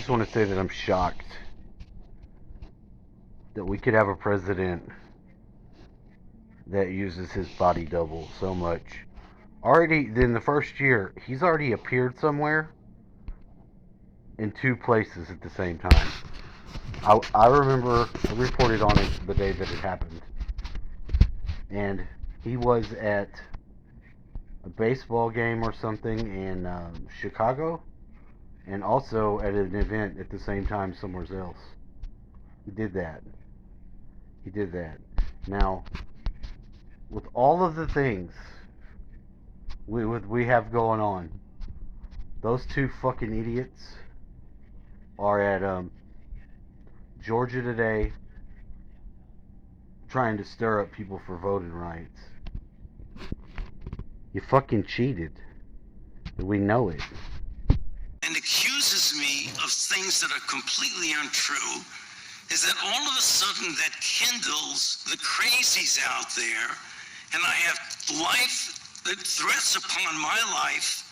just want to say that I'm shocked that we could have a president that uses his body double so much. Already, in the first year, he's already appeared somewhere in two places at the same time. I remember I reported on it the day that it happened. And he was at a baseball game or something in Chicago, and also at an event at the same time somewhere else. He did that. He did that. Now, with all of the things we have going on, those two fucking idiots are at Georgia today trying to stir up people for voting rights. You fucking cheated. We know it. And accuses me of things that are completely untrue, is that all of a sudden that kindles the crazies out there, and I have threats upon my life,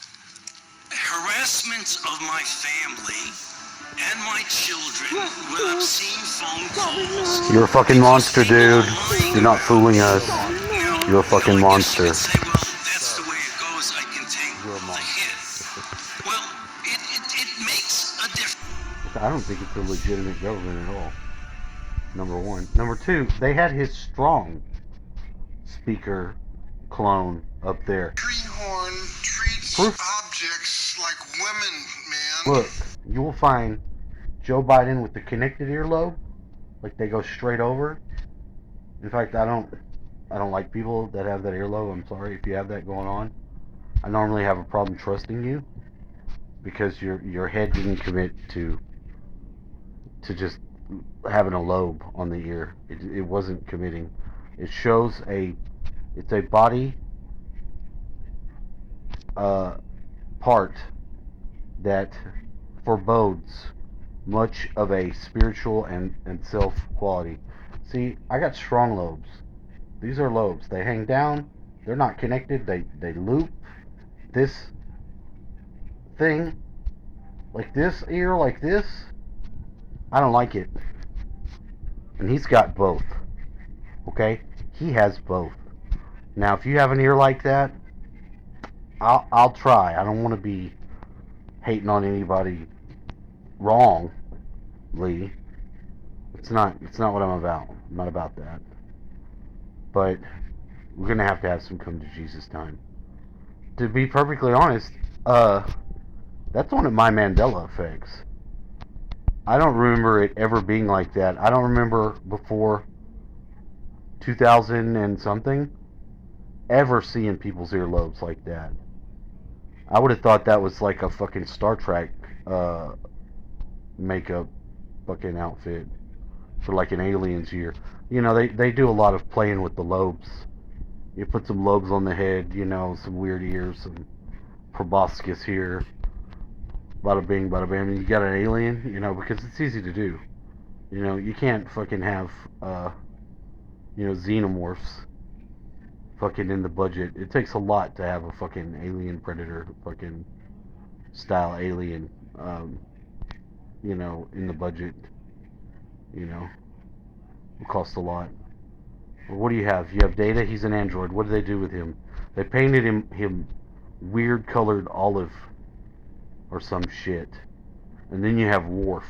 harassment of my family and my children with obscene phone calls. You're a fucking monster, dude. You're not fooling us. You're a fucking monster. You could say, well, that's the way it goes. I can take the hit. Well, it makes a difference. I don't think it's a legitimate government at all. Number one. Number two, they had his strong speaker clone up there. Treehorn treats objects like women, man. Look, you will find Joe Biden with the connected earlobe, like they go straight over. In fact, I don't like people that have that earlobe. I'm sorry if you have that going on. I normally have a problem trusting you because your head didn't commit to just having a lobe on the ear. It wasn't committing. It shows it's a body part that forebodes much of a spiritual and self quality. See, I got strong lobes. These are lobes. They hang down. They're not connected. They loop. This thing, like this ear, like this, I don't like it. And he's got both. Okay? He has both. Now, if you have an ear like that, I'll try. I don't want to be hating on anybody wrongly. It's not what I'm about. I'm not about that. But we're gonna have to have some come to Jesus time. To be perfectly honest, that's one of my Mandela effects. I don't remember it ever being like that. I don't remember before 2000 and something ever seeing people's earlobes like that. I would have thought that was like a fucking Star Trek makeup fucking outfit for like an alien's ear. You know, they do a lot of playing with the lobes. You put some lobes on the head, you know, some weird ears, some proboscis here. Bada bing, bada bam. And you got an alien, you know, because it's easy to do. You know, you can't fucking have, xenomorphs fucking in the budget. It takes a lot to have a fucking alien predator fucking style alien, in the budget. You know, it costs a lot. Well, what do you have? You have Data. He's an android. What do they do with him? They painted him weird colored olive or some shit. And then you have Worf.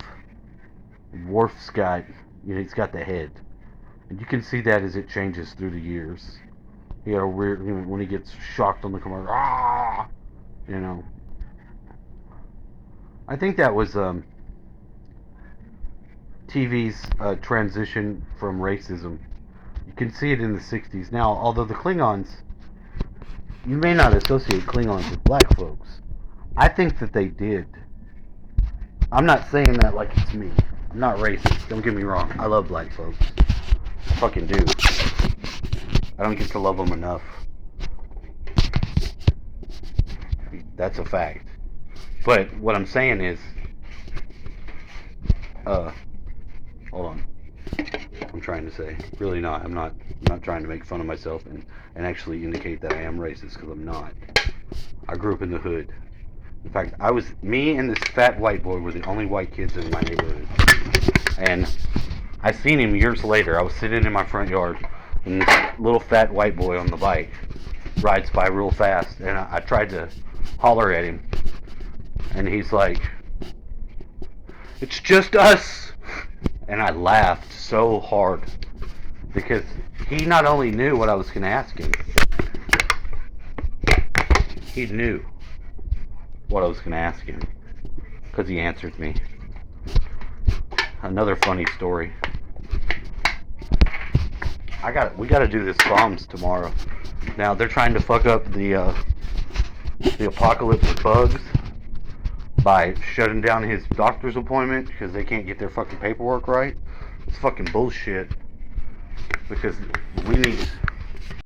Worf's got, he's got the head. And you can see that as it changes through the years. He had a weird, when he gets shocked on the commercial, ah, I think that was TV's transition from racism. You can see it in the 60s. Now, although the Klingons, you may not associate Klingons with black folks. I think that they did. I'm not saying that like it's me. I'm not racist. Don't get me wrong. I love black folks. I fucking do. I don't get to love them enough. That's a fact. But what I'm saying is, hold on. I'm trying to say, really not. I'm not trying to make fun of myself and actually indicate that I am racist, because I'm not. I grew up in the hood. In fact, me and this fat white boy were the only white kids in my neighborhood. And I seen him years later. I was sitting in my front yard, and this little fat white boy on the bike rides by real fast, and I tried to holler at him, and he's like, "It's just us," and I laughed so hard because he not only knew what I was going to ask him, he knew what I was going to ask him because he answered me. Another funny story. We got to do this bombs tomorrow. Now they're trying to fuck up the apocalypse of bugs by shutting down his doctor's appointment because they can't get their fucking paperwork right. It's fucking bullshit. Because we need